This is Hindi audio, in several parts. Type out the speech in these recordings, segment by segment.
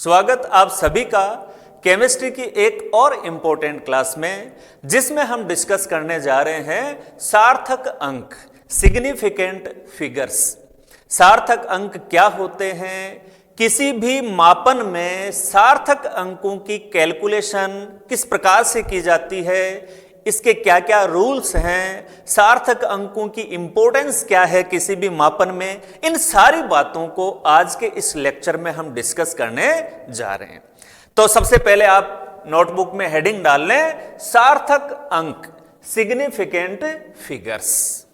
स्वागत आप सभी का केमिस्ट्री की एक और इम्पोर्टेंट क्लास में, जिसमें हम डिस्कस करने जा रहे हैं सार्थक अंक, सिग्निफिकेंट फिगर्स। सार्थक अंक क्या होते हैं, किसी भी मापन में सार्थक अंकों की कैलकुलेशन किस प्रकार से की जाती है, इसके क्या क्या रूल्स हैं, सार्थक अंकों की इंपॉर्टेंस क्या है किसी भी मापन में, इन सारी बातों को आज के इस लेक्चर में हम डिस्कस करने जा रहे हैं। तो सबसे पहले आप नोटबुक में हेडिंग डाल लें, सार्थक अंक, सिग्निफिकेंट फिगर्स।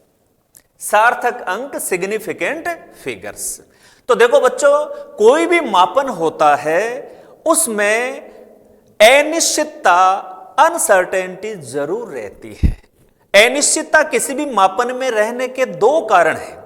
सार्थक अंक, सिग्निफिकेंट फिगर्स। तो देखो बच्चों, कोई भी मापन होता है उसमें अनिश्चितता, अनसर्टेनिटी जरूर रहती है। अनिश्चितता किसी भी मापन में रहने के दो कारण हैं।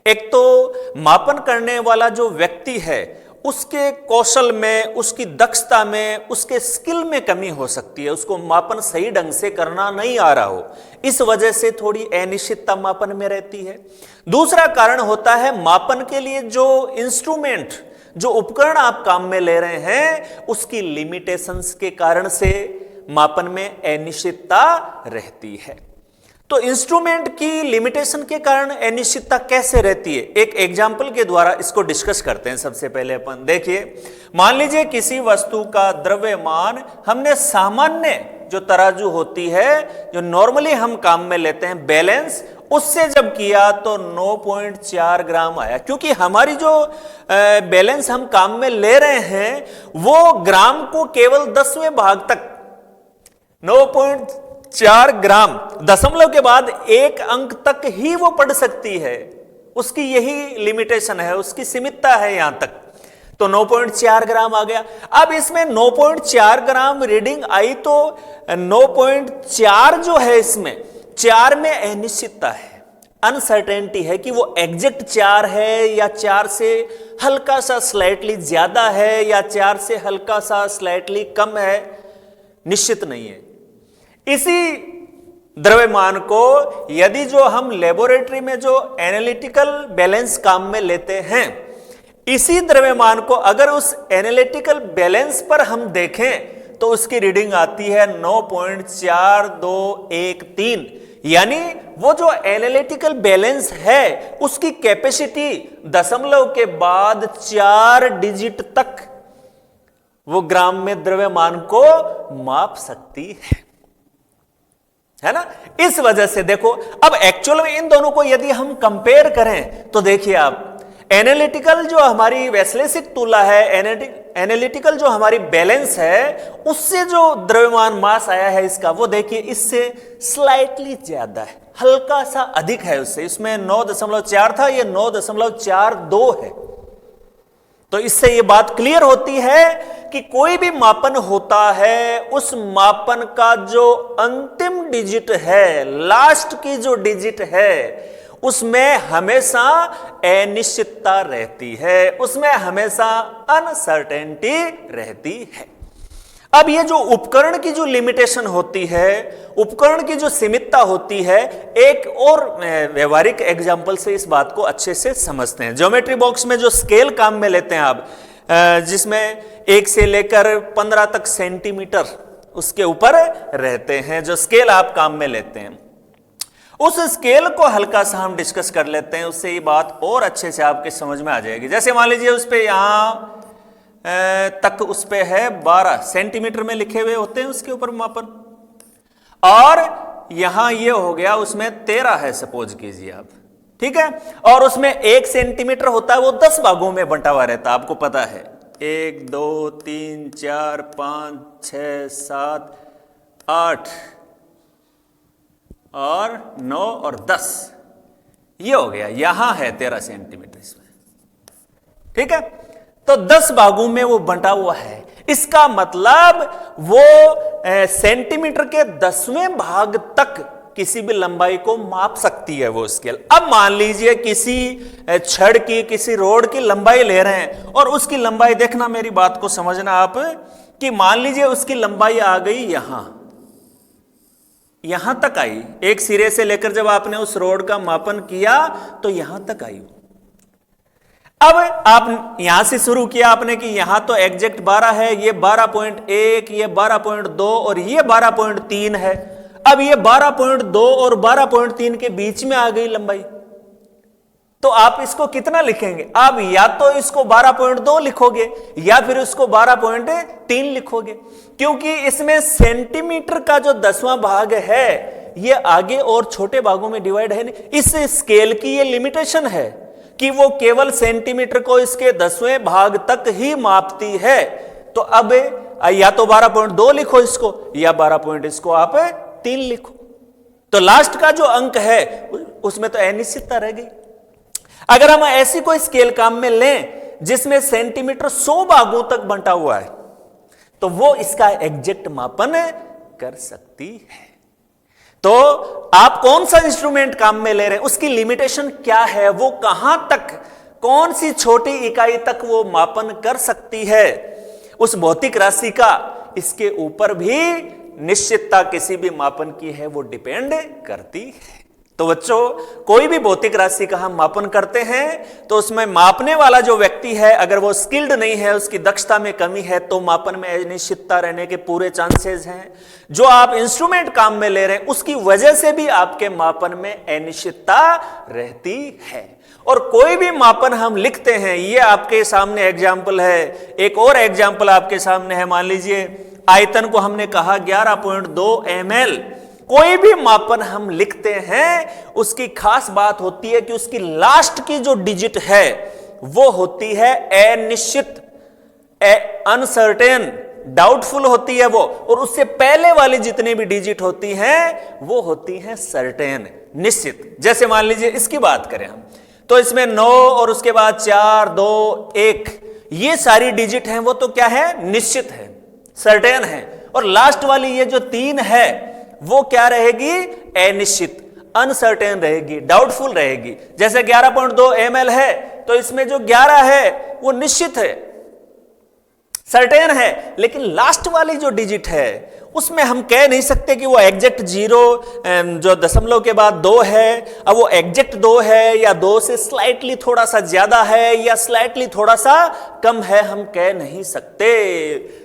एक तो मापन करने वाला जो व्यक्ति है उसके कौशल में, उसकी दक्षता में, उसके स्किल में कमी हो सकती है, उसको मापन सही ढंग से करना नहीं आ रहा हो, इस वजह से थोड़ी अनिश्चितता मापन में रहती है। दूसरा कारण होता है मापन के लिए जो इंस्ट्रूमेंट, जो उपकरण आप काम में ले रहे हैं, उसकी लिमिटेशंस के कारण से मापन में अनिश्चितता रहती है। तो इंस्ट्रूमेंट की लिमिटेशन के कारण अनिश्चितता कैसे रहती है, एक एग्जाम्पल के द्वारा इसको डिस्कस करते हैं। सबसे पहले अपन देखिए, मान लीजिए किसी वस्तु का द्रव्यमान हमने सामान्य जो तराजू होती है, जो नॉर्मली हम काम में लेते हैं बैलेंस, उससे जब किया तो 9.4 ग्राम आया। क्योंकि हमारी जो बैलेंस हम काम में ले रहे हैं वो ग्राम को केवल 10वें भाग तक, 9.4 ग्राम दशमलव के बाद एक अंक तक ही वो पढ़ सकती है, उसकी यही लिमिटेशन है, उसकी सीमितता है यहां तक। तो 9.4 ग्राम आ गया। अब इसमें 9.4 ग्राम रीडिंग आई तो 9.4 जो है, इसमें 4 में अनिश्चितता है, अनसर्टेनिटी है कि वो एग्जैक्ट 4 है या 4 से हल्का सा स्लाइटली ज्यादा है या 4 से हल्का सा स्लाइटली कम है, निश्चित नहीं है। इसी द्रव्यमान को यदि जो हम लेबोरेटरी में जो एनालिटिकल बैलेंस काम में लेते हैं, इसी द्रव्यमान को अगर उस एनालिटिकल बैलेंस पर हम देखें तो उसकी रीडिंग आती है 9.4213। यानी वो जो एनालिटिकल बैलेंस है उसकी कैपेसिटी दशमलव के बाद 4 डिजिट तक वो ग्राम में द्रव्यमान को माप सकती है ना। इस वजह से देखो, अब एक्चुअल में इन दोनों को यदि हम कंपेयर करें तो देखिए आप, एनालिटिकल जो हमारी वैश्लेषिक तुला है, एनालिटिकल जो हमारी बैलेंस है, उससे जो द्रव्यमान मास आया है इसका, वो देखिए इससे स्लाइटली ज्यादा है, हल्का सा अधिक है उससे। इसमें 9.4 था, ये 9.42 है। तो इससे ये बात क्लियर होती है कि कोई भी मापन होता है, उस मापन का जो अंतिम डिजिट है, लास्ट की जो डिजिट है, उसमें हमेशा अनिश्चितता रहती है, उसमें हमेशा अनसर्टेनिटी रहती है। अब ये जो उपकरण की जो लिमिटेशन होती है, उपकरण की जो सीमितता होती है, एक और व्यवहारिक एग्जांपल से इस बात को अच्छे से समझते हैं। ज्योमेट्री बॉक्स में जो स्केल काम में लेते हैं आप, जिसमें 1 से लेकर 15 तक सेंटीमीटर उसके ऊपर रहते हैं, जो स्केल आप काम में लेते हैं, उस स्केल को हल्का सा हम डिस्कस कर लेते हैं, उससे ये बात और अच्छे से आपके समझ में आ जाएगी। जैसे मान लीजिए उस पे यहां तक उस पे है 12 सेंटीमीटर में लिखे हुए होते हैं उसके ऊपर मापन, और यहां ये हो गया उसमें 13 है सपोज कीजिए आप, ठीक है। और उसमें 1 सेंटीमीटर होता है, वो 10 भागों में बंटा हुआ रहता है, आपको पता है। 1 2 3 4 5 6 7 8 और 9 और 10, ये हो गया, यहां है 13 सेंटीमीटर इसमें, ठीक है। तो 10 भागों में वो बंटा हुआ है। इसका मतलब वो सेंटीमीटर के 10वें भाग तक किसी भी लंबाई को माप सकती है वो स्केल। अब मान लीजिए किसी छड़ की, किसी रोड की लंबाई ले रहे हैं, और उसकी लंबाई, देखना मेरी बात को समझना आप, कि मान लीजिए उसकी लंबाई आ गई यहां तक आई, एक सिरे से लेकर जब आपने उस रोड का मापन किया तो यहां तक आई। अब आप यहां से शुरू किया आपने कि यहां तो एग्जैक्ट 12 है, ये 12.1, ये 12.2 और ये 12.3 है। अब ये 12.2 और 12.3 के बीच में आ गई लंबाई, तो आप इसको कितना लिखेंगे? आप या तो इसको 12.2 लिखोगे या फिर उसको 12.3 लिखोगे, क्योंकि इसमें सेंटीमीटर का जो 10वां भाग है ये आगे और छोटे भागों में डिवाइड है नहीं। इस स्केल की ये लिमिटेशन है कि वो केवल सेंटीमीटर को इसके 10वें भाग तक ही मापती है। तो अब या तो 12.2 लिखो इसको या 12 इसको आप 3 लिखो। तो लास्ट का जो अंक है उसमें तो अनिश्चितता रह गई। अगर हम ऐसी कोई स्केल काम में लें जिसमें सेंटीमीटर 100 भागों तक बंटा हुआ है तो वो इसका एग्जैक्ट मापन कर सकती है। तो आप कौन सा इंस्ट्रूमेंट काम में ले रहे हैं, उसकी लिमिटेशन क्या है, वो कहां तक, कौन सी छोटी इकाई तक वो मापन कर सकती है, उस भौतिक राशि का इसके ऊपर भी निश्चितता किसी भी मापन की है वो डिपेंड करती है। तो बच्चों, कोई भी भौतिक राशि का हम मापन करते हैं तो उसमें मापने वाला जो व्यक्ति है अगर वो स्किल्ड नहीं है, उसकी दक्षता में कमी है, तो मापन में अनिश्चितता रहने के पूरे चांसेस हैं। जो आप इंस्ट्रूमेंट काम में ले रहे हैं उसकी वजह से भी आपके मापन में अनिश्चितता रहती है। और कोई भी मापन हम लिखते हैं, ये आपके सामने एग्जाम्पल है, एक और एग्जाम्पल आपके सामने है। मान लीजिए आयतन को हमने कहा 11.2 ml। कोई भी मापन हम लिखते हैं उसकी खास बात होती है कि उसकी लास्ट की जो डिजिट है वो होती है अनिश्चित, अनसर्टेन, डाउटफुल होती है वो, और उससे पहले वाली जितनी भी डिजिट होती हैं वो होती हैं सर्टेन, निश्चित। जैसे मान लीजिए इसकी बात करें हम, तो इसमें 9 और उसके बाद 4, 2, 1, ये सारी डिजिट हैं वो तो क्या है, निश्चित है, सर्टेन है। और लास्ट वाली ये जो 3 है वो क्या रहेगी, अनिश्चित, अनसर्टेन रहेगी, डाउटफुल रहेगी। जैसे 11.2 ml है तो इसमें जो 11 है वो निश्चित है, सर्टेन है, लेकिन लास्ट वाली जो डिजिट है उसमें हम कह नहीं सकते कि वो एग्जैक्ट 0 जो दशमलव के बाद 2 है, अब वो एग्जैक्ट 2 है या 2 से स्लाइटली थोड़ा सा ज्यादा है या स्लाइटली थोड़ा सा कम है, हम कह नहीं सकते।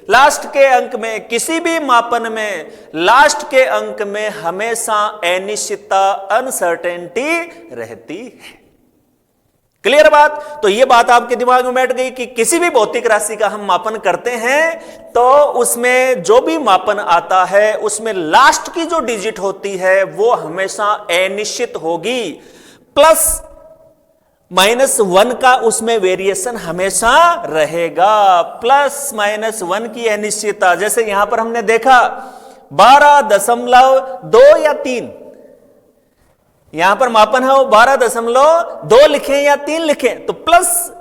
लास्ट के अंक में, किसी भी मापन में लास्ट के अंक में हमेशा अनिश्चितता, अनसर्टेनिटी रहती है। क्लियर बात? तो ये बात आपके दिमाग में बैठ गई कि किसी भी भौतिक राशि का हम मापन करते हैं तो उसमें जो भी मापन आता है उसमें लास्ट की जो डिजिट होती है वो हमेशा अनिश्चित होगी, प्लस माइनस 1 का उसमें वेरिएशन हमेशा रहेगा, प्लस माइनस 1 की अनिश्चितता। जैसे यहां पर हमने देखा 12.2 या 3, यहां पर मापन है वो 12.2 लिखें या 3 लिखें, तो प्लस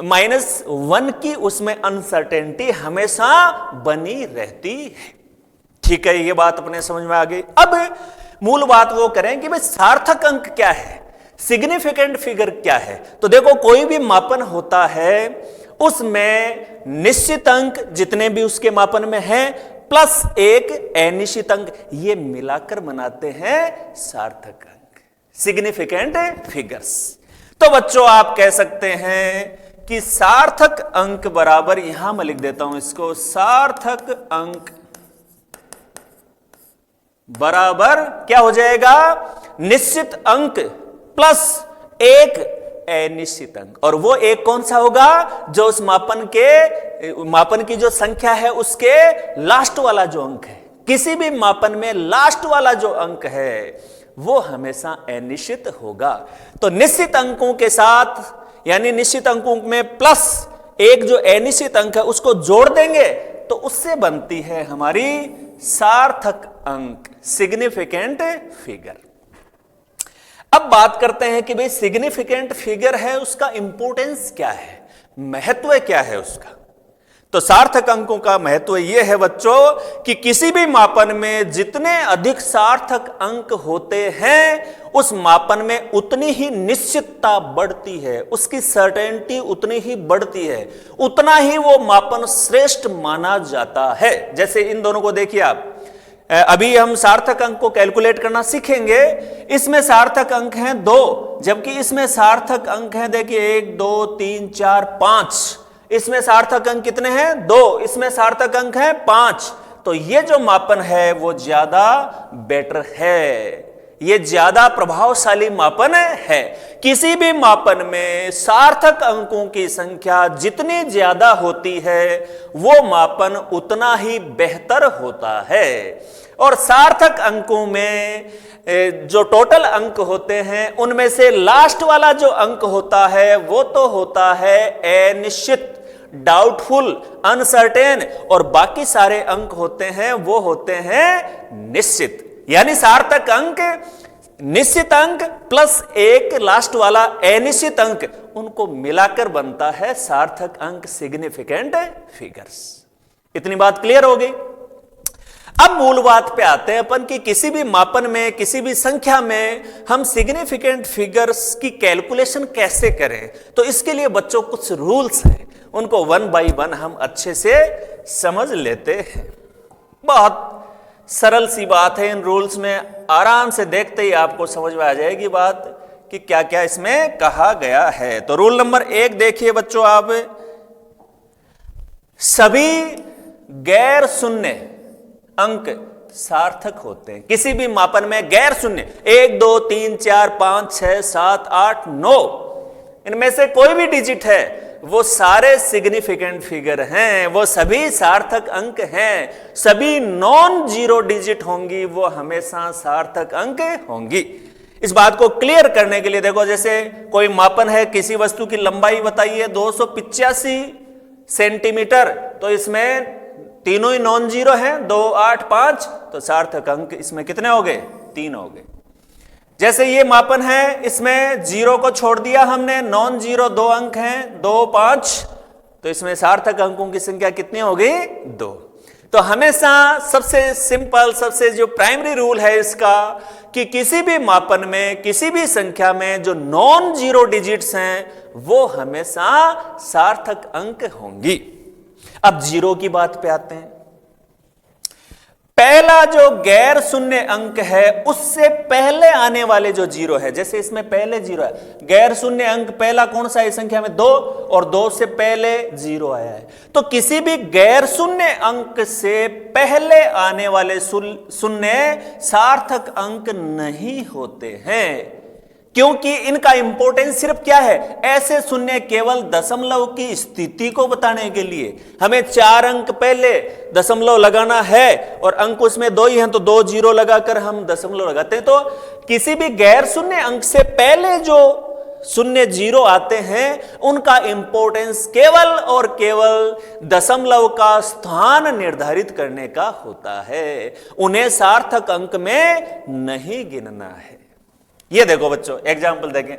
माइनस 1 की उसमें अनसर्टेनिटी हमेशा बनी रहती है। ठीक है, ये बात अपने समझ में आ गई। अब मूल बात वो करें कि भाई सार्थक अंक क्या है, सिग्निफिकेंट फिगर क्या है। तो देखो, कोई भी मापन होता है उसमें निश्चित अंक जितने भी उसके मापन में है प्लस एक अनिश्चित अंक, ये मिलाकर बनाते हैं सार्थक अंक, सिग्निफिकेंट फिगर्स। तो बच्चों, आप कह सकते हैं कि सार्थक अंक बराबर, यहां मैं लिख देता हूं इसको, सार्थक अंक बराबर क्या हो जाएगा, निश्चित अंक प्लस एक अनिश्चित अंक। और वो एक कौन सा होगा, जो उस मापन की जो संख्या है उसके लास्ट वाला जो अंक है। किसी भी मापन में लास्ट वाला जो अंक है वो हमेशा अनिश्चित होगा। तो निश्चित अंकों के साथ, यानी निश्चित अंकों में प्लस एक जो अनिश्चित अंक है उसको जोड़ देंगे तो उससे बनती है हमारी सार्थक अंक, सिग्निफिकेंट फिगर। अब बात करते हैं कि भाई सिग्निफिकेंट फिगर है, उसका इंपॉर्टेंस क्या है, महत्व क्या है उसका। तो सार्थक अंकों का महत्व यह है बच्चों कि किसी भी मापन में जितने अधिक सार्थक अंक होते हैं उस मापन में उतनी ही निश्चितता बढ़ती है, उसकी सर्टेनिटी उतनी ही बढ़ती है, उतना ही वो मापन श्रेष्ठ माना जाता है। जैसे इन दोनों को देखिए आप, अभी हम सार्थक अंक को कैलकुलेट करना सीखेंगे। इसमें सार्थक अंक हैं 2, जबकि इसमें सार्थक अंक हैं, देखिए 1 2 3 4 5, इसमें सार्थक अंक कितने हैं 2, इसमें सार्थक अंक है 5। तो ये जो मापन है वो ज्यादा बेटर है, ये ज्यादा प्रभावशाली मापन है। किसी भी मापन में सार्थक अंकों की संख्या जितनी ज्यादा होती है वो मापन उतना ही बेहतर होता है। और सार्थक अंकों में जो टोटल अंक होते हैं उनमें से लास्ट वाला जो अंक होता है वो तो होता है अनिश्चित, डाउटफुल, अनसर्टेन, और बाकी सारे अंक होते हैं वो होते हैं निश्चित। यानी सार्थक अंक, निश्चित अंक प्लस एक लास्ट वाला अनिश्चित अंक, उनको मिलाकर बनता है सार्थक अंक, सिग्निफिकेंट फिगर्स। इतनी बात क्लियर हो गई। अब मूल बात पे आते हैं अपन कि किसी भी मापन में, किसी भी संख्या में हम सिग्निफिकेंट फिगर्स की कैलकुलेशन कैसे करें। तो इसके लिए बच्चों कुछ रूल्स हैं, उनको 1 बाय 1 हम अच्छे से समझ लेते हैं। बहुत सरल सी बात है, इन रूल्स में आराम से देखते ही आपको समझ में आ जाएगी बात कि क्या क्या इसमें कहा गया है। तो रूल नंबर 1 देखिए बच्चों आप, सभी गैर शून्य अंक सार्थक होते हैं। किसी भी मापन में गैर शून्य 1 2 3 4 5 6 7 8 9, इनमें से कोई भी डिजिट है वो सारे सिग्निफिकेंट फिगर हैं, वो सभी सार्थक अंक हैं। सभी नॉन जीरो डिजिट होंगी वो हमेशा सार्थक अंक होंगी। इस बात को क्लियर करने के लिए देखो, जैसे कोई मापन है, किसी वस्तु की लंबाई बताइए 285 सेंटीमीटर, तो इसमें तीनों ही नॉन जीरो हैं, 2 8 5, तो सार्थक अंक इसमें कितने हो गए 3 हो गए। जैसे ये मापन है, इसमें जीरो को छोड़ दिया हमने, नॉन जीरो 2 अंक हैं 2 5, तो इसमें सार्थक अंकों की संख्या कितनी हो गई 2। तो हमेशा सबसे सिंपल, सबसे जो प्राइमरी रूल है इसका कि किसी भी मापन में, किसी भी संख्या में जो नॉन जीरो डिजिट्स हैं वो हमेशा सार्थक अंक होंगी। अब जीरो की बात पे आते हैं। पहला जो गैर शून्य अंक है उससे पहले आने वाले जो जीरो है, जैसे इसमें पहले जीरो है, गैर शून्य अंक पहला कौन सा है इस संख्या में 2, और 2 से पहले जीरो आया है। तो किसी भी गैर शून्य अंक से पहले आने वाले शून्य सार्थक अंक नहीं होते हैं, क्योंकि इनका इंपॉर्टेंस सिर्फ क्या है, ऐसे शून्य केवल दशमलव की स्थिति को बताने के लिए। हमें 4 अंक पहले दशमलव लगाना है और अंक उसमें 2 ही हैं, तो 2 जीरो लगाकर हम दशमलव लगाते हैं। तो किसी भी गैर शून्य अंक से पहले जो शून्य जीरो आते हैं उनका इंपॉर्टेंस केवल और केवल दशमलव का स्थान निर्धारित करने का होता है, उन्हें सार्थक अंक में नहीं गिनना है। ये देखो बच्चों, एग्जाम्पल देखें,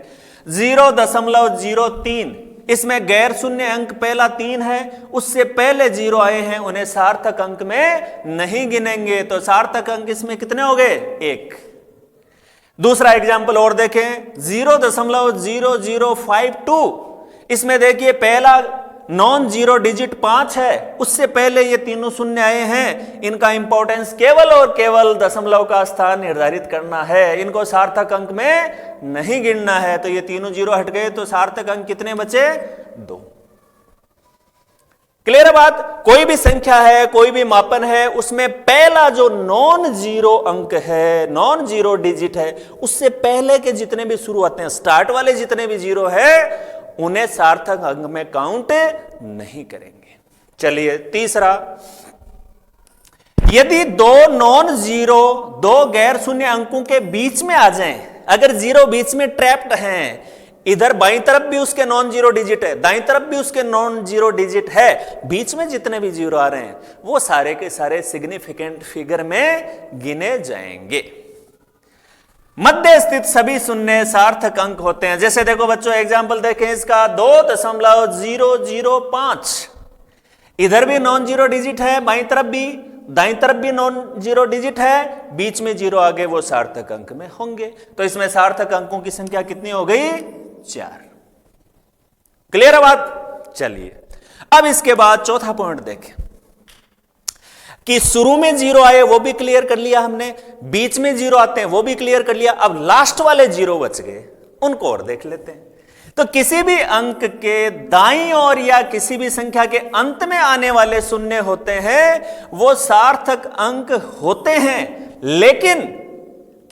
0.03, इसमें गैर शून्य अंक पहला 3 है, उससे पहले जीरो आए हैं, उन्हें सार्थक अंक में नहीं गिनेंगे, तो सार्थक अंक इसमें कितने हो गए 1। दूसरा एग्जाम्पल और देखें, 0.0052, इसमें देखिए पहला नॉन जीरो डिजिट 5 है, उससे पहले ये तीनों शून्य आए हैं, इनका इंपॉर्टेंस केवल और केवल दशमलव का स्थान निर्धारित करना है, इनको सार्थक अंक में नहीं गिनना है। तो ये तीनों जीरो हट गए, तो सार्थक अंक कितने बचे 2। क्लियर है बात। कोई भी संख्या है, कोई भी मापन है, उसमें पहला जो नॉन जीरो अंक है, नॉन जीरो डिजिट है, उससे पहले के जितने भी शुरू होते हैं, स्टार्ट वाले जितने भी जीरो है, उन्हें सार्थक अंक में काउंट नहीं करेंगे। चलिए तीसरा, यदि 2 नॉन जीरो, 2 गैर शून्य अंकों के बीच में आ जाएं, अगर जीरो बीच में ट्रैप्ड हैं, इधर बाईं तरफ भी उसके नॉन जीरो डिजिट है, दाईं तरफ भी उसके नॉन जीरो डिजिट है, बीच में जितने भी जीरो आ रहे हैं वो सारे के सारे सिग्निफिकेंट फिगर में गिने जाएंगे। मध्य स्थित सभी शून्य सार्थक अंक होते हैं। जैसे देखो बच्चों, एग्जाम्पल देखें इसका, 2.005, इधर भी नॉन जीरो डिजिट है, बाईं तरफ भी, दाईं तरफ भी नॉन जीरो डिजिट है, बीच में जीरो आ गए, वो सार्थक अंक में होंगे। तो इसमें सार्थक अंकों की संख्या कितनी हो गई 4। क्लियर है बात। चलिए अब इसके बाद चौथा पॉइंट देखें कि शुरू में जीरो आए वो भी क्लियर कर लिया हमने, बीच में जीरो आते हैं वो भी क्लियर कर लिया, अब लास्ट वाले जीरो बच गए, उनको और देख लेते हैं। तो किसी भी अंक के दाईं ओर या किसी भी संख्या के अंत में आने वाले शून्य होते हैं वो सार्थक अंक होते हैं, लेकिन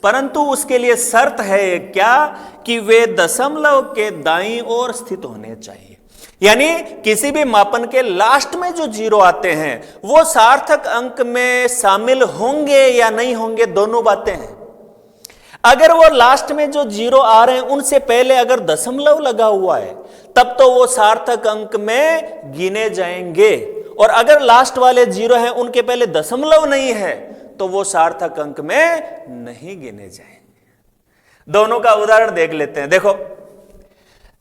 परंतु उसके लिए शर्त है क्या कि वे दशमलव के दाईं ओर स्थित होने चाहिए। यानी किसी भी मापन के लास्ट में जो जीरो आते हैं वो सार्थक अंक में शामिल होंगे या नहीं होंगे, दोनों बातें हैं। अगर वो लास्ट में जो जीरो आ रहे हैं उनसे पहले अगर दशमलव लगा हुआ है तब तो वो सार्थक अंक में गिने जाएंगे, और अगर लास्ट वाले जीरो हैं उनके पहले दशमलव नहीं है तो वो सार्थक अंक में नहीं गिने जाएंगे। दोनों का उदाहरण देख लेते हैं। देखो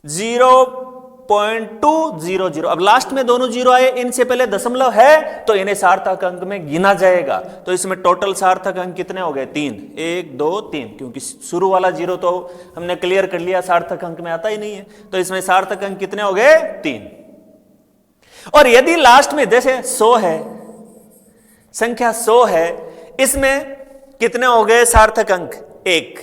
0.200, अब लास्ट में दोनों जीरो आए, इनसे पहले दशमलव है तो इन्हें सार्थक अंक में गिना जाएगा। तो इसमें टोटल सार्थक अंक कितने हो गए? 3, 1 2 3, क्योंकि शुरू वाला जीरो तो हमने क्लियर कर लिया, सार्थक अंक में आता ही नहीं है। तो इसमें सार्थक अंक कितने हो गए? 3। और यदि लास्ट में जैसे 100 है, संख्या 100 है, इसमें कितने हो गए सार्थक अंक? 1,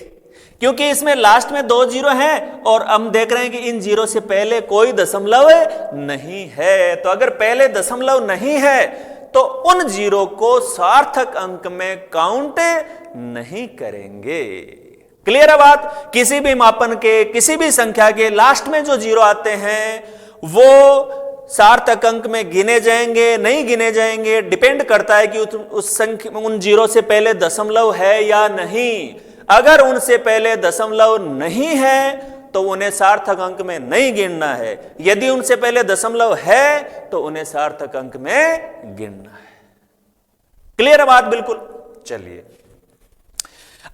क्योंकि इसमें लास्ट में 2 जीरो हैं और हम देख रहे हैं कि इन जीरो से पहले कोई दशमलव नहीं है। तो अगर पहले दशमलव नहीं है तो उन जीरो को सार्थक अंक में काउंट नहीं करेंगे। क्लियर है बात? किसी भी मापन के किसी भी संख्या के लास्ट में जो जीरो आते हैं वो सार्थक अंक में गिने जाएंगे नहीं गिने जाएंगे, डिपेंड करता है कि उस संख्या उन जीरो से पहले दशमलव है या नहीं। अगर उनसे पहले दशमलव नहीं है तो उन्हें सार्थक अंक में नहीं गिनना है, यदि उनसे पहले दशमलव है तो उन्हें सार्थक अंक में गिनना है। क्लियर है बात? बिल्कुल। चलिए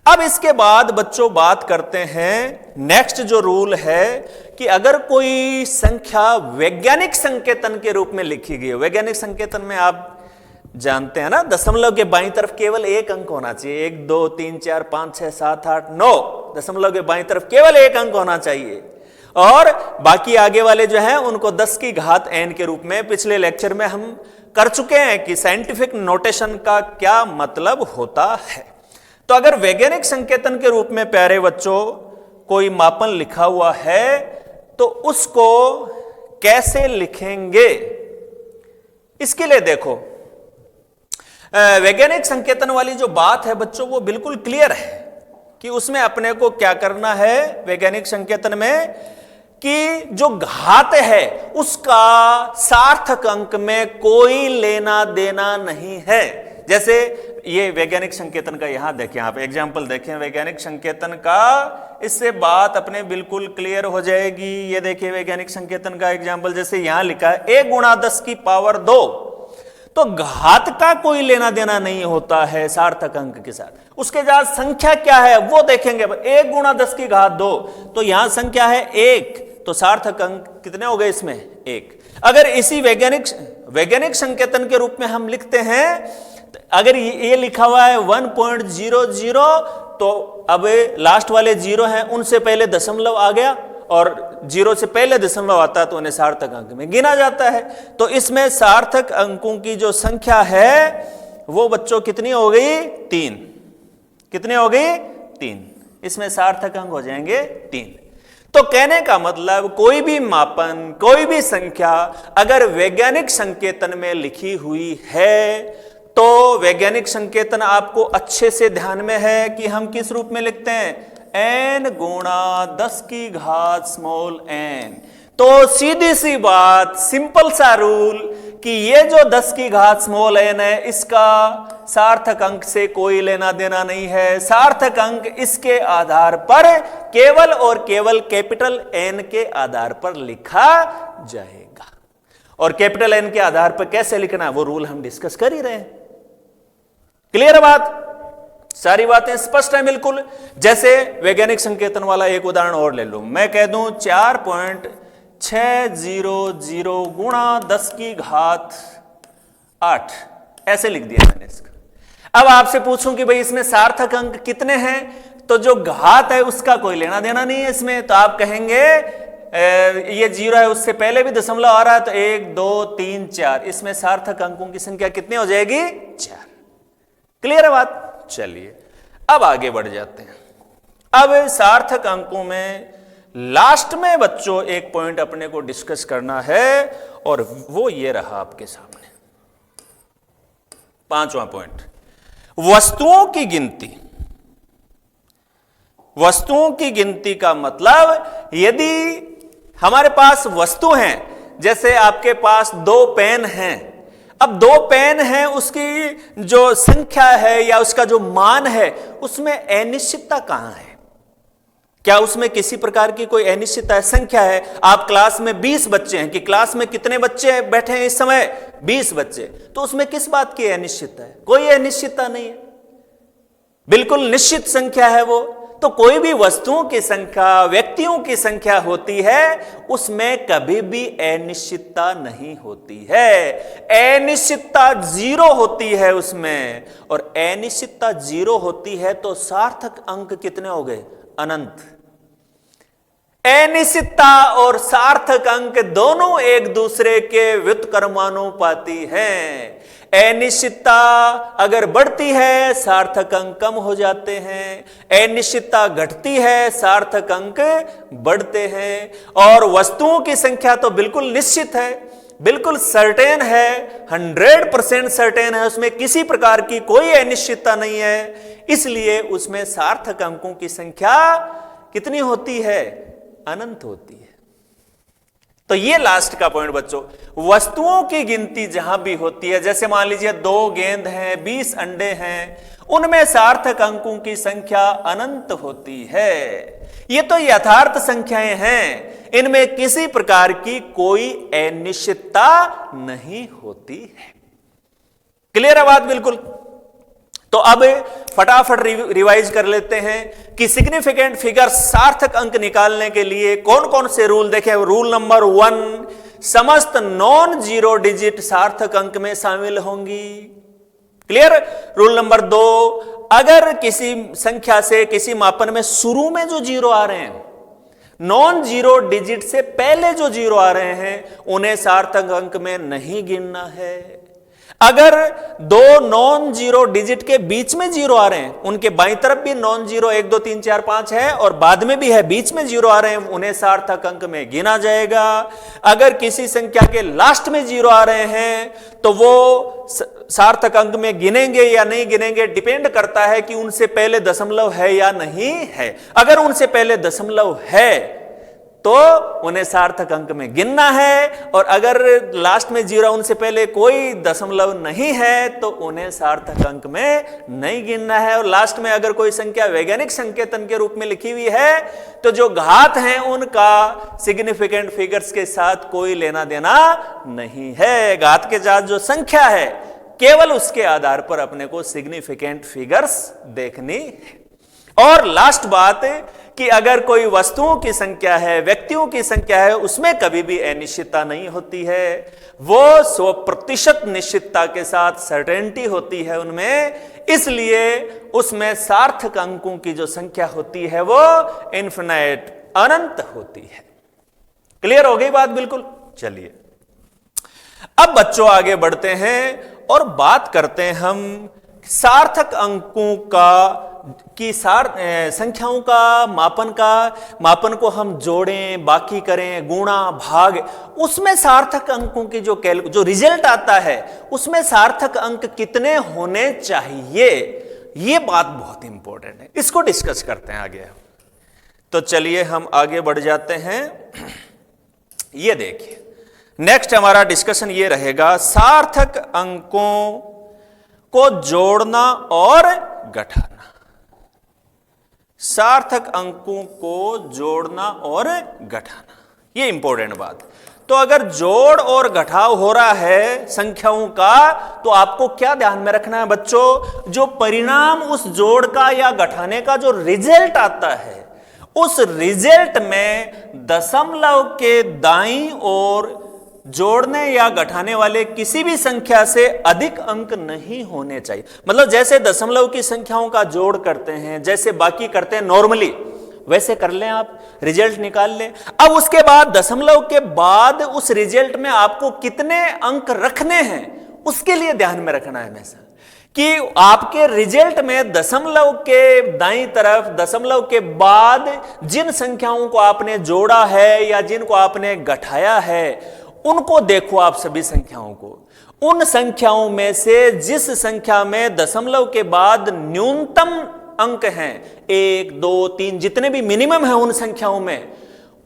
अब इसके बाद बच्चों बात करते हैं, नेक्स्ट जो रूल है कि अगर कोई संख्या वैज्ञानिक संकेतन के रूप में लिखी गई है, वैज्ञानिक संकेतन में आप जानते हैं ना, दशमलव के बाईं तरफ केवल एक अंक होना चाहिए। 1 2 3 4 5 6 7 8 9, दशमलव के बाईं तरफ केवल एक अंक होना चाहिए, और बाकी आगे वाले जो हैं उनको 10 की घात n के रूप में पिछले लेक्चर में हम कर चुके हैं कि साइंटिफिक नोटेशन का क्या मतलब होता है। तो अगर वैज्ञानिक संकेतन के रूप में प्यारे बच्चों कोई मापन लिखा हुआ है तो उसको कैसे लिखेंगे, इसके लिए देखो वैज्ञानिक संकेतन वाली जो बात है बच्चों वो बिल्कुल क्लियर है कि उसमें अपने को क्या करना है वैज्ञानिक संकेतन में, कि जो घात है उसका सार्थक अंक में कोई लेना देना नहीं है। जैसे ये वैज्ञानिक संकेतन का यहां देखें, आप एग्जाम्पल देखें वैज्ञानिक संकेतन का, इससे बात अपने बिल्कुल क्लियर हो जाएगी। ये देखिए वैज्ञानिक संकेतन का एग्जाम्पल, जैसे यहां लिखा है 1 गुणा 10 की पावर 2, तो घात का कोई लेना देना नहीं होता है सार्थक अंक के साथ। उसके बाद संख्या क्या है वो देखेंगे, 1 गुणा 10 की घात 2, तो यहां संख्या है 1, तो सार्थक अंक कितने हो गए इसमें? 1। अगर इसी वैज्ञानिक संकेतन के रूप में हम लिखते हैं, अगर ये लिखा हुआ है 1.00, तो अब लास्ट वाले जीरो हैं उनसे पहले दशमलव आ गया, और जीरो से पहले दशमलव आता है तो उन्हें सार्थक अंक में गिना जाता है। तो इसमें सार्थक अंकों की जो संख्या है वो बच्चों कितनी हो गई? 3। कितनी हो गई? 3। इसमें सार्थक अंक हो जाएंगे 3। तो कहने का मतलब कोई भी मापन कोई भी संख्या अगर वैज्ञानिक संकेतन में लिखी हुई है तो वैज्ञानिक संकेतन आपको अच्छे से ध्यान में है कि हम किस रूप में लिखते हैं? n गुणा 10 की घात स्मॉल n। तो सीधी सी बात, सिंपल सा रूल कि ये जो 10 की घात स्मॉल n है इसका सार्थक अंक से कोई लेना देना नहीं है। सार्थक अंक इसके आधार पर केवल और केवल कैपिटल N के आधार पर लिखा जाएगा। और कैपिटल N के आधार पर कैसे लिखना है वो रूल हम डिस्कस कर ही रहे हैं। क्लियर है बात? सारी बातें स्पष्ट है बिल्कुल। जैसे वैज्ञानिक संकेतन वाला एक उदाहरण और ले लूं, मैं कह दूं 4.600 गुणा 10 की घात 8, ऐसे लिख दिया मैंने इसका। अब आपसे पूछूं कि भाई इसमें सार्थक अंक कितने हैं, तो जो घात है उसका कोई लेना देना नहीं है इसमें, तो आप कहेंगे ये जीरो है उससे पहले भी दशमलव आ रहा है तो 1 2 3 4, इसमें सार्थक अंकों की संख्या कितनी हो जाएगी? 4। क्लियर है बात? चलिए अब आगे बढ़ जाते हैं। अब सार्थक अंकों में लास्ट में बच्चों एक पॉइंट अपने को डिस्कस करना है और वो ये रहा आपके सामने, 5वां पॉइंट, वस्तुओं की गिनती। वस्तुओं की गिनती का मतलब, यदि हमारे पास वस्तु हैं, जैसे आपके पास 2 पेन हैं, अब 2 पेन हैं, उसकी जो संख्या है या उसका जो मान है उसमें अनिश्चितता कहां है? क्या उसमें किसी प्रकार की कोई अनिश्चितता संख्या है? आप क्लास में 20 बच्चे हैं कि क्लास में कितने बच्चे बैठे हैं इस समय? 20 बच्चे, तो उसमें किस बात की अनिश्चितता है? कोई अनिश्चितता नहीं है, बिल्कुल निश्चित संख्या है वो। तो कोई भी वस्तुओं की संख्या, व्यक्तियों की संख्या होती है, उसमें कभी भी अनिश्चितता नहीं होती है। अनिश्चितता 0 होती है उसमें, और अनिश्चितता 0 होती है तो सार्थक अंक कितने हो गए? अनंत। अनिश्चितता और सार्थक अंक दोनों एक दूसरे के व्युत्क्रमानुपाती हैं। अनिश्चितता अगर बढ़ती है, सार्थक अंक कम हो जाते हैं, अनिश्चितता घटती है, सार्थक अंक बढ़ते हैं। और वस्तुओं की संख्या तो बिल्कुल निश्चित है, बिल्कुल सर्टेन है, 100% सर्टेन है, उसमें किसी प्रकार की कोई अनिश्चितता नहीं है, इसलिए उसमें सार्थक अंकों की संख्या कितनी होती है? अनंत होती है। तो ये लास्ट का पॉइंट बच्चों, वस्तुओं की गिनती जहां भी होती है, जैसे मान लीजिए 2 गेंद हैं, 20 अंडे हैं, उनमें सार्थक अंकों की संख्या अनंत होती है। ये तो यथार्थ संख्याएं हैं, इनमें किसी प्रकार की कोई अनिश्चितता नहीं होती है। क्लियर है बात? बिल्कुल। तो अब फटाफट रिवाइज कर लेते हैं कि सिग्निफिकेंट फिगर, सार्थक अंक निकालने के लिए कौन कौन से रूल देखें। रूल नंबर 1, समस्त नॉन जीरो डिजिट सार्थक अंक में शामिल होंगी। क्लियर? रूल नंबर 2, अगर किसी संख्या से, किसी मापन में शुरू में जो 0 आ रहे हैं, नॉन जीरो डिजिट से पहले जो 0 आ रहे हैं, उन्हें सार्थक अंक में नहीं गिनना है। अगर 2 नॉन जीरो डिजिट के बीच में 0 आ रहे हैं, उनके बाईं तरफ भी नॉन जीरो 1 2 3 4 5 है और बाद में भी है, बीच में 0 आ रहे हैं, उन्हें सार्थक अंक में गिना जाएगा। अगर किसी संख्या के लास्ट में 0 आ रहे हैं तो वो सार्थक अंक में गिनेंगे या नहीं गिनेंगे, डिपेंड करता है कि उनसे पहले दशमलव है या नहीं है। अगर उनसे पहले दशमलव है तो उन्हें सार्थक अंक में गिनना है, और अगर लास्ट में 0 उनसे पहले कोई दशमलव नहीं है तो उन्हें सार्थक अंक में नहीं गिनना है। और लास्ट में अगर कोई संख्या वैज्ञानिक संकेतन के रूप में लिखी हुई है तो जो घात हैं उनका सिग्निफिकेंट फिगर्स के साथ कोई लेना देना नहीं है। घात के साथ जो संख्या है, केवल उसके आधार पर अपने को सिग्निफिकेंट फिगर्स देखनी है। और लास्ट बात कि अगर कोई वस्तुओं की संख्या है, व्यक्तियों की संख्या है, उसमें कभी भी अनिश्चितता नहीं होती है, वो 100% निश्चितता के साथ सर्टेनिटी होती है उनमें, इसलिए उसमें सार्थक अंकों की जो संख्या होती है वो इन्फिनाइट, अनंत होती है। क्लियर हो गई बात? बिल्कुल। चलिए अब बच्चों आगे बढ़ते हैं और बात करते हैं हम सार्थक अंकों की संख्याओं का मापन को हम जोड़ें, बाकी करें, गुणा, भाग, उसमें सार्थक अंकों की जो रिजल्ट आता है उसमें सार्थक अंक कितने होने चाहिए, ये बात बहुत इंपॉर्टेंट है। इसको डिस्कस करते हैं आगे। तो चलिए हम आगे बढ़ जाते हैं। ये देखिए, नेक्स्ट हमारा डिस्कशन ये रहेगा, सार्थक अंकों को जोड़ना और घटाना। सार्थक अंकों को जोड़ना और घटाना, ये इंपॉर्टेंट बात। तो अगर जोड़ और घटाव हो रहा है संख्याओं का, तो आपको क्या ध्यान में रखना है बच्चों? जो परिणाम उस जोड़ का या घटाने का जो रिजल्ट आता है, उस रिजल्ट में दशमलव के दाईं ओर जोड़ने या घटाने वाले किसी भी संख्या से अधिक अंक नहीं होने चाहिए। मतलब जैसे दशमलव की संख्याओं का जोड़ करते हैं, जैसे बाकी करते हैं नॉर्मली, वैसे कर लें आप, रिजल्ट निकाल लें। अब उसके बाद दशमलव के बाद उस रिजल्ट में आपको कितने अंक रखने हैं, उसके लिए ध्यान में रखना है हमेशा कि आपके रिजल्ट में दशमलव के दाईं तरफ, दशमलव के बाद जिन संख्याओं को आपने जोड़ा है या जिनको आपने घटाया है, उनको देखो आप सभी संख्याओं को। उन संख्याओं में से जिस संख्या में दशमलव के बाद न्यूनतम अंक हैं, 1, 2, 3, जितने भी मिनिमम है उन संख्याओं में,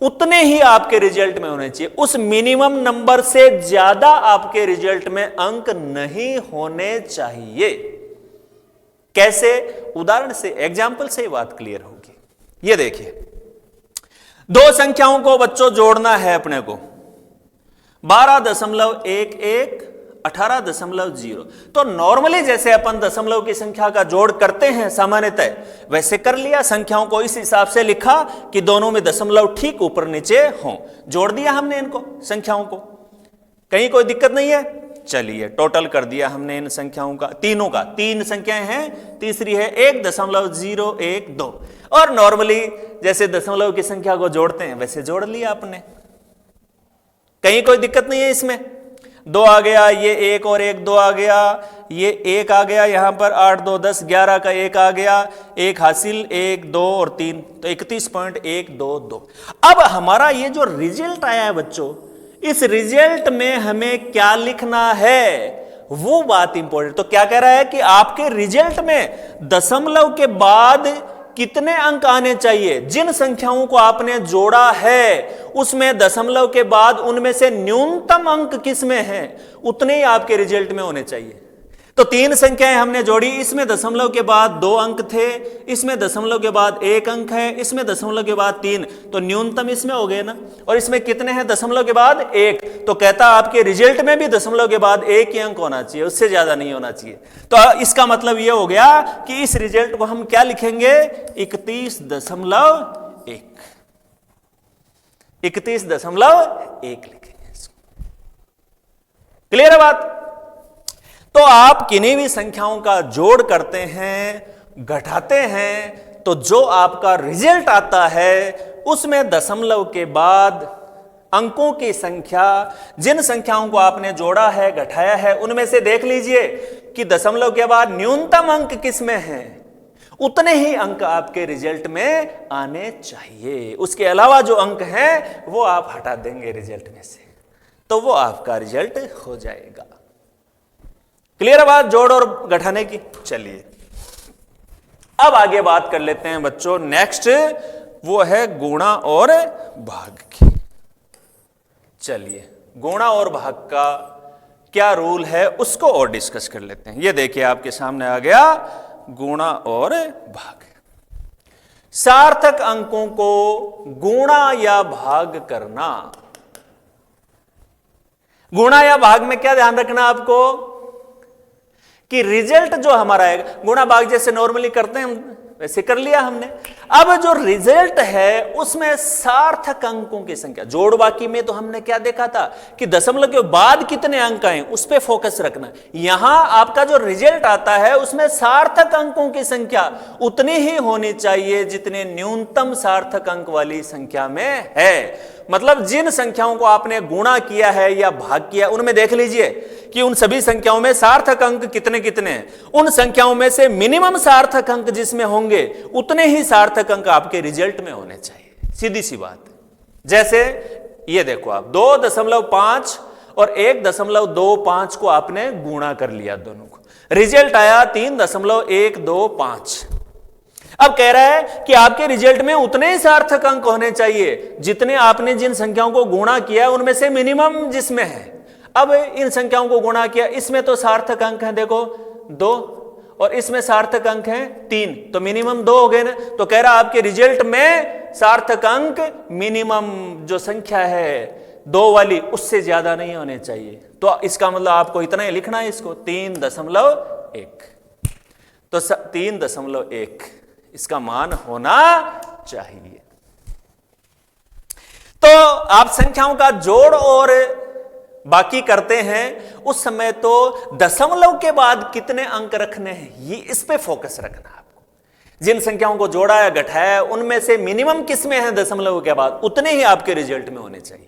उतने ही आपके रिजल्ट में होने चाहिए। उस मिनिमम नंबर से ज्यादा आपके रिजल्ट में अंक नहीं होने चाहिए। कैसे? उदाहरण से, एग्जाम्पल से ही बात क्लियर होगी। ये देखिए, दो संख्याओं को बच्चों जोड़ना है अपने को, 12.11 18.0। तो नॉर्मली जैसे अपन दशमलव की संख्या का जोड़ करते हैं सामान्यतः, वैसे कर लिया। संख्याओं को इस हिसाब से लिखा कि दोनों में दशमलव ठीक ऊपर नीचे हों, जोड़ दिया हमने इनको, संख्याओं को, कहीं कोई दिक्कत नहीं है। चलिए, टोटल कर दिया हमने इन संख्याओं का, तीनों का। 3 संख्याएं हैं, तीसरी है 1.012। और नॉर्मली जैसे दशमलव की संख्या को जोड़ते हैं वैसे जोड़ लिया आपने, कहीं कोई दिक्कत नहीं है इसमें। 2 आ गया, ये 1 और 1 2 आ गया, ये 1 आ गया, यहां पर 8 2 10 11 का 1 आ गया, 1 हासिल, 1 2 और 3, तो 31.122। अब हमारा ये जो रिजल्ट आया है बच्चों, इस रिजल्ट में हमें क्या लिखना है, वो बात इंपॉर्टेंट। तो क्या कह रहा है कि आपके रिजल्ट में दशमलव के बाद कितने अंक आने चाहिए, जिन संख्याओं को आपने जोड़ा है उसमें दशमलव के बाद उनमें से न्यूनतम अंक किसमें हैं, उतने ही आपके रिजल्ट में होने चाहिए। तो 3 संख्याएं हमने जोड़ी, इसमें दशमलव के बाद 2 अंक थे, इसमें दशमलव के बाद 1 अंक है, इसमें दशमलव के बाद 3, तो न्यूनतम इसमें हो गए ना। और इसमें कितने हैं दशमलव के बाद 1, तो कहता आपके रिजल्ट में भी दशमलव के बाद 1 ही अंक होना चाहिए, उससे ज्यादा नहीं होना चाहिए। तो इसका मतलब यह हो गया कि इस रिजल्ट को हम क्या लिखेंगे, 31.1, 31.1 लिखेंगे। क्लियर है बात? तो आप किन्हीं भी संख्याओं का जोड़ करते हैं, घटाते हैं, तो जो आपका रिजल्ट आता है उसमें दशमलव के बाद अंकों की संख्या, जिन संख्याओं को आपने जोड़ा है, घटाया है, उनमें से देख लीजिए कि दशमलव के बाद न्यूनतम अंक किसमें है, उतने ही अंक आपके रिजल्ट में आने चाहिए। उसके अलावा जो अंक हैं वो आप हटा देंगे रिजल्ट में से, तो वो आपका रिजल्ट हो जाएगा। क्लियर बात जोड़ और घटाने की? चलिए अब आगे बात कर लेते हैं बच्चों, नेक्स्ट वो है गुणा और भाग की। चलिए, गुणा और भाग का क्या रूल है उसको और डिस्कस कर लेते हैं। ये देखिए आपके सामने आ गया गुणा और भाग। सार्थक अंकों को गुणा या भाग करना। गुणा या भाग में क्या ध्यान रखना आपको कि रिजल्ट जो हमारा है, गुणा भाग जैसे नॉर्मली करते हैं हम वैसे कर लिया हमने। अब जो रिजल्ट है उसमें सार्थक अंकों की संख्या, जोड़ बाकी में तो हमने क्या देखा था कि दशमलव के बाद कितने अंक आए उस पर फोकस रखना। यहां आपका जो रिजल्ट आता है उसमें सार्थक अंकों की संख्या उतनी ही होनी चाहिए जितने न्यूनतम सार्थक अंक वाली संख्या में है। मतलब जिन संख्याओं को आपने गुणा किया है या भाग किया, उनमें देख लीजिए कि उन सभी संख्याओं में सार्थक अंक कितने कितने हैं। उन संख्याओं में से मिनिमम सार्थक अंक जिसमें होंगे उतने ही सार्थक अंक आपके रिजल्ट में होने चाहिए। सीधी सी बात। जैसे ये देखो आप 2.5 और 1.25 को आपने गुणा कर लिया दोनों को, रिजल्ट आया 3.125। अब कह रहा है कि आपके रिजल्ट में उतने ही सार्थक अंक होने चाहिए जितने आपने जिन संख्याओं को गुणा किया उनमें से मिनिमम जिसमें है। अब इन संख्याओं को गुणा किया, इसमें तो सार्थक अंक है देखो 2 और इसमें सार्थक अंक है 3, तो मिनिमम 2 हो गए ना। तो कह रहा आपके रिजल्ट में सार्थक अंक मिनिमम जो संख्या है 2 वाली उससे ज्यादा नहीं होने चाहिए। तो इसका मतलब आपको इतना ही लिखना है इसको 3.1। तो 3.1 इसका मान होना चाहिए। तो आप संख्याओं का जोड़ और बाकी करते हैं उस समय तो दशमलव के बाद कितने अंक रखने हैं ये इस पे फोकस रखना है आपको। जिन संख्याओं को जोड़ा या घटाया उनमें से मिनिमम किसमें है दशमलव के बाद, उतने ही आपके रिजल्ट में होने चाहिए।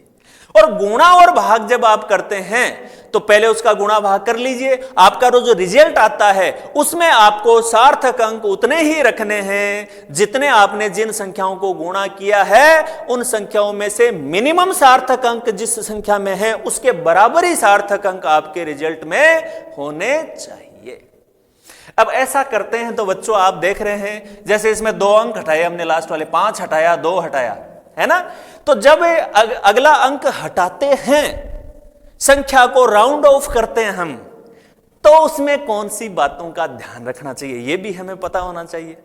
और गुणा और भाग जब आप करते हैं तो पहले उसका गुणा भाग कर लीजिए। आपका जो रिजल्ट आता है उसमें आपको सार्थक अंक उतने ही रखने हैं जितने आपने जिन संख्याओं को गुणा किया है उन संख्याओं में से मिनिमम सार्थक अंक जिस संख्या में है उसके बराबर ही सार्थक अंक आपके रिजल्ट में होने चाहिए। अब ऐसा करते हैं तो बच्चों आप देख रहे हैं जैसे इसमें 2 अंक हटाए हमने, लास्ट वाले 5 हटाया, 2 हटाया, है ना। तो जब अगला अंक हटाते हैं, संख्या को राउंड ऑफ करते हैं हम, तो उसमें कौन सी बातों का ध्यान रखना चाहिए ये भी हमें पता होना चाहिए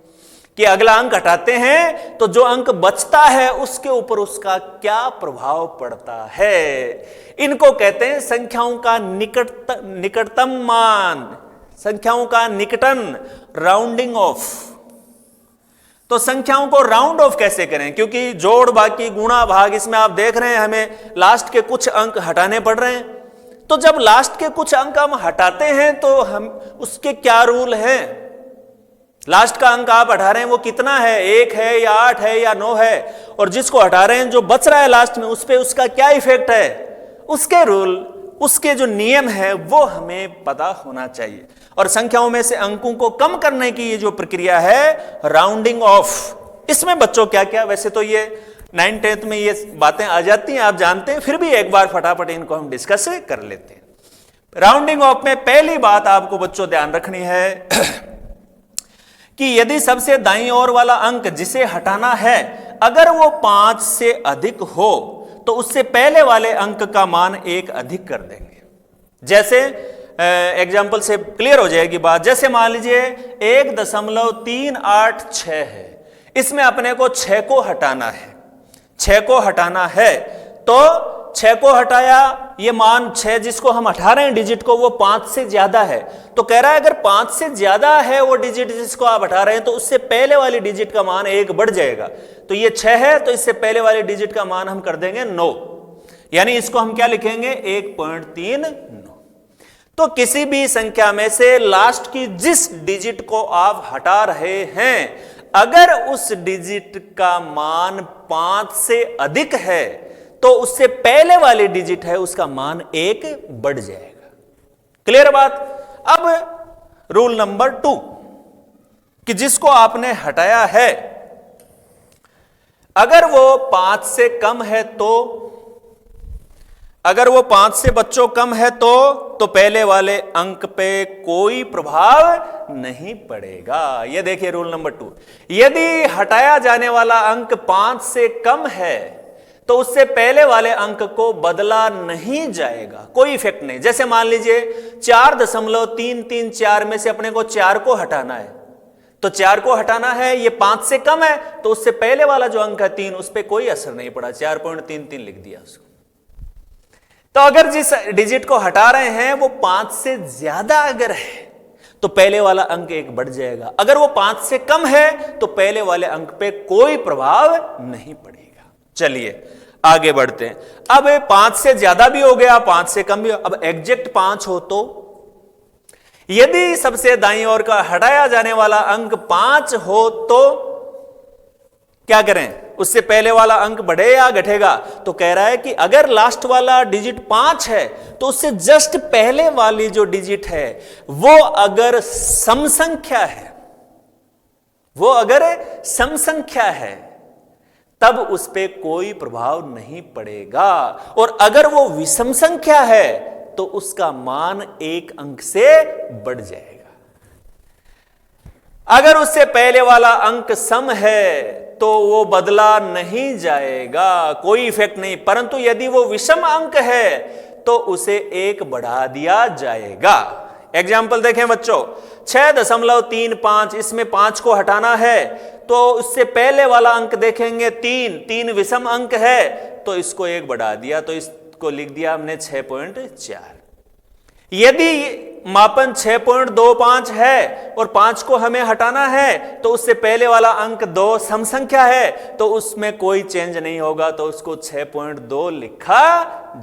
कि अगला अंक हटाते हैं तो जो अंक बचता है उसके ऊपर उसका क्या प्रभाव पड़ता है। इनको कहते हैं संख्याओं का निकटतम मान, संख्याओं का निकटन, राउंडिंग ऑफ। तो संख्याओं को राउंड ऑफ कैसे करें, क्योंकि जोड़ बाकी गुणा भाग इसमें आप देख रहे हैं हमें लास्ट के कुछ अंक हटाने पड़ रहे हैं। तो जब लास्ट के कुछ अंक हम हटाते हैं तो हम उसके क्या रूल हैं, लास्ट का अंक आप हटा रहे हैं वो कितना है, 1 है या 8 है या 9 है, और जिसको हटा रहे हैं जो बच रहा है लास्ट में उस पर उसका क्या इफेक्ट है, उसके रूल, उसके जो नियम है वो हमें पता होना चाहिए। और संख्याओं में से अंकों को कम करने की ये जो प्रक्रिया है राउंडिंग ऑफ, इसमें बच्चों क्या क्या, वैसे तो ये 9th 10th में ये बातें आ जाती हैं आप जानते हैं, फिर भी एक बार फटाफट इनको हम डिस्कस कर लेते हैं। राउंडिंग ऑफ में पहली बात आपको बच्चों ध्यान रखनी है कि यदि सबसे दाईं ओर वाला अंक जिसे हटाना है अगर वो 5 से अधिक हो तो उससे पहले वाले अंक का मान 1 अधिक कर देंगे। जैसे एग्जाम्पल से क्लियर हो जाएगी बात, जैसे मान लीजिए 1.386 है, इसमें अपने को 6 को हटाना है, 6 को हटाना है, तो 6 को हटाया, ये मान 6 जिसको हम हटा रहे हैं डिजिट को वो 5 से ज्यादा है, तो कह रहा है अगर 5 से ज्यादा है वो डिजिट जिसको आप हटा रहे हैं तो उससे पहले वाली डिजिट का मान 1 बढ़ जाएगा। तो ये 6 है तो इससे पहले वाली डिजिट का मान हम कर देंगे 9, यानी इसको हम क्या लिखेंगे 1.39। तो किसी भी संख्या में से लास्ट की जिस डिजिट को आप हटा रहे हैं अगर उस डिजिट का मान 5 से अधिक है तो उससे पहले वाली डिजिट है उसका मान 1 बढ़ जाएगा। क्लियर बात। अब रूल नंबर 2 कि जिसको आपने हटाया है अगर वो 5 से कम है तो, अगर वो 5 से बच्चों कम है तो पहले वाले अंक पे कोई प्रभाव नहीं पड़ेगा। ये देखिए रूल नंबर 2, यदि हटाया जाने वाला अंक 5 से कम है तो उससे पहले वाले अंक को बदला नहीं जाएगा, कोई इफेक्ट नहीं। जैसे मान लीजिए 4.334 में से अपने को 4 को हटाना है, तो 4 को हटाना है, ये 5 से कम है तो उससे पहले वाला जो अंक है 3 उस पर कोई असर नहीं पड़ा, 4.33 लिख दिया उसको। तो अगर जिस डिजिट को हटा रहे हैं वो 5 से ज्यादा अगर है तो पहले वाला अंक 1 बढ़ जाएगा, अगर वो 5 से कम है तो पहले वाले अंक पे कोई प्रभाव नहीं पड़ेगा। चलिए आगे बढ़ते हैं। अब 5 से ज्यादा भी हो गया, 5 से कम भी हो, अब एग्जैक्ट 5 हो तो यदि सबसे दाईं ओर का हटाया जाने वाला अंक 5 हो तो क्या करें, उससे पहले वाला अंक बढ़े या घटेगा। तो कह रहा है कि अगर लास्ट वाला डिजिट 5 है तो उससे जस्ट पहले वाली जो डिजिट है वो अगर सम संख्या है, वो अगर सम संख्या है तब उस पे कोई प्रभाव नहीं पड़ेगा, और अगर वो विषम संख्या है तो उसका मान 1 अंक से बढ़ जाएगा। अगर उससे पहले वाला अंक सम है तो वो बदला नहीं जाएगा, कोई इफेक्ट नहीं, परंतु यदि वो विषम अंक है तो उसे 1 बढ़ा दिया जाएगा। एग्जाम्पल देखें बच्चों, 6.35, इसमें 5 को हटाना है तो उससे पहले वाला अंक देखेंगे 3 विषम अंक है तो इसको 1 बढ़ा दिया, तो इसको लिख दिया हमने 6.4। यदि मापन 6.25 है और 5 को हमें हटाना है तो उससे पहले वाला अंक 2 सम संख्या है तो उसमें कोई चेंज नहीं होगा, तो उसको 6.2 लिखा